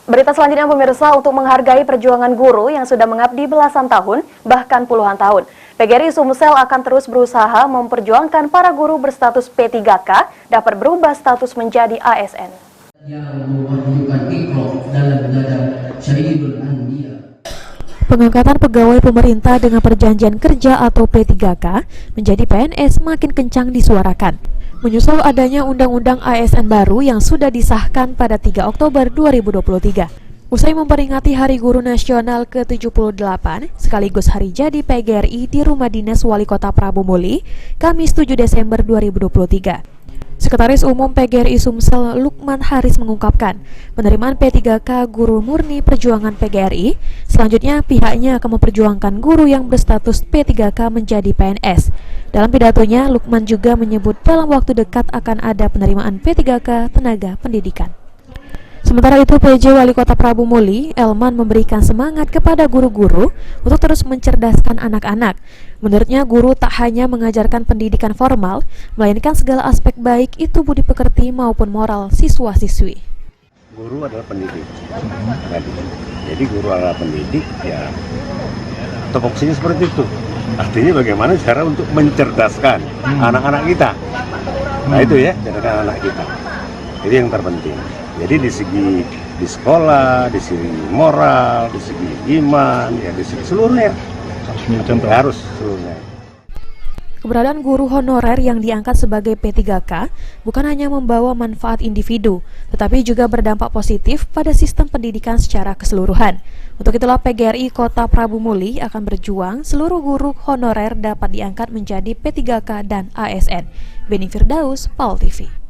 Berita selanjutnya pemirsa, untuk menghargai perjuangan guru yang sudah mengabdi belasan tahun, bahkan puluhan tahun. PGRI Sumsel akan terus berusaha memperjuangkan para guru berstatus P3K dapat berubah status menjadi ASN. Pengangkatan pegawai pemerintah dengan perjanjian kerja atau P3K menjadi PNS makin kencang disuarakan. Menyusul adanya Undang-Undang ASN baru yang sudah disahkan pada 3 Oktober 2023. Usai memperingati Hari Guru Nasional ke-78 sekaligus hari jadi PGRI di Rumah Dinas Wali Kota Prabu Muli, Kamis 7 Desember 2023. Sekretaris Umum PGRI Sumsel Lukman Haris mengungkapkan, penerimaan P3K guru murni perjuangan PGRI, selanjutnya pihaknya akan memperjuangkan guru yang berstatus P3K menjadi PNS. Dalam pidatonya, Lukman juga menyebut dalam waktu dekat akan ada penerimaan P3K tenaga pendidikan. Sementara itu, PJ Wali Kota Prabu Muli, Elman, memberikan semangat kepada guru-guru untuk terus mencerdaskan anak-anak. Menurutnya, guru tak hanya mengajarkan pendidikan formal, melainkan segala aspek baik itu budi pekerti maupun moral siswa-siswi. Guru adalah pendidik. Jadi guru adalah pendidik, ya tupoksinya seperti itu. Artinya bagaimana cara untuk mencerdaskan anak-anak kita. Nah itu ya, cerdaskan anak kita. Jadi yang terpenting. Jadi di sekolah, di segi moral, di segi iman, ya di segi seluruhnya. Harus seluruhnya. Keberadaan guru honorer yang diangkat sebagai P3K bukan hanya membawa manfaat individu, tetapi juga berdampak positif pada sistem pendidikan secara keseluruhan. Untuk itulah PGRI Kota Prabu Muli akan berjuang seluruh guru honorer dapat diangkat menjadi P3K dan ASN. Beni Firdaus, PAL TV.